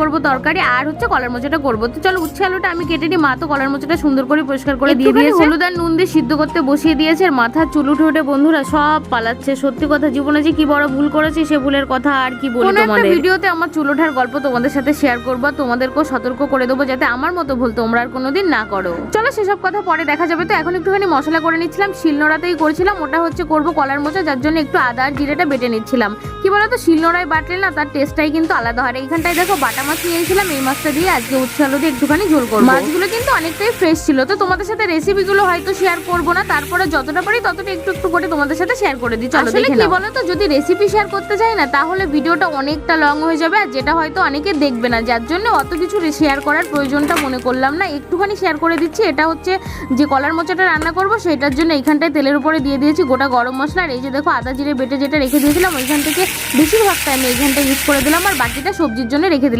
করব তরকারি, আর হচ্ছে কলার মোচাটা করব। তো চলো উচ্ছে আলুটা আমি কেটে নিই, মা তো কলার মোচাটা সুন্দর করে পরিষ্কার করে দিয়ে দিয়েছে, হলুদ আর নুন দিয়ে সিদ্ধ করতে বসিয়ে দিয়েছে। আর মাথা চুল উঠে উঠে বন্ধুরা সব পালাচ্ছে। সত্যি কথা, জীবনে যে কি বড় ভুল করেছি সে ভুলের কথা আর কি বলি তোমাদের। ভিডিওতে আমার চুল ওঠার গল্প তোমাদের সাথে শেয়ার করবো, তোমাদেরকেও সতর্ক করে দেবো যাতে আমার মতো ভুল তোমরা আর কোনোদিন না করো। চলো সেসব কথা পরে দেখা যাবে। তো এখন একটুখানি মশলা করে নিচ্ছিলাম, শিলনোড়াতেই করছিলাম। ওটা হচ্ছে করবো কলার মোচা, যার জন্য একটু আদা আর জিরেটা বেটে নিচ্ছিলাম। কি বলতো, শিলনোড়ায় বাটলে না তার টেস্টটাই কিন্তু আলাদা হয়। এইখানটায় দেখো বাটা মাছ নিয়েছিলাম, এই মাছটা দিয়ে আজকে উচ্ছে আলু দিয়ে একটুখানি ঝোল করবো। মাছগুলো কিন্তু অনেকটাই ফ্রেশ ছিল। তো তোমাদের সাথে রেসিপিগুলো হয়তো শেয়ার করবো না, তারপরে যতটা পারি ততটা একটু একটু করে তোমাদের সাথে শেয়ার করে দিই। চলো দেখে নাও। কি বলতো, যদি রেসিপি শেয়ার করতে চাই না তাহলে ভিডিওটা অনেকটা লং হয়ে যাবে, আর যেটা হয়তো অনেকে দেখবে না, যার জন্য অত কিছু শেয়ার করার প্রয়োজনটা মনে করলাম না, একটুখানি শেয়ার করে দিচ্ছি। এটা হচ্ছে যে কলার মোচাটা রান্না করবো সেটার জন্য এইখানটায় তেলের উপরে দিয়ে দিয়েছি গোটা গরম মশলা। আর এই যে দেখো আদা জিরে বেটে যেটা রেখে দিয়েছিলাম ওইখান থেকে বেশিরভাগটা আমি এইখানটা ইউজ করে দিলাম, আর বাকিটা সবজির জন্য রেখে দিলাম।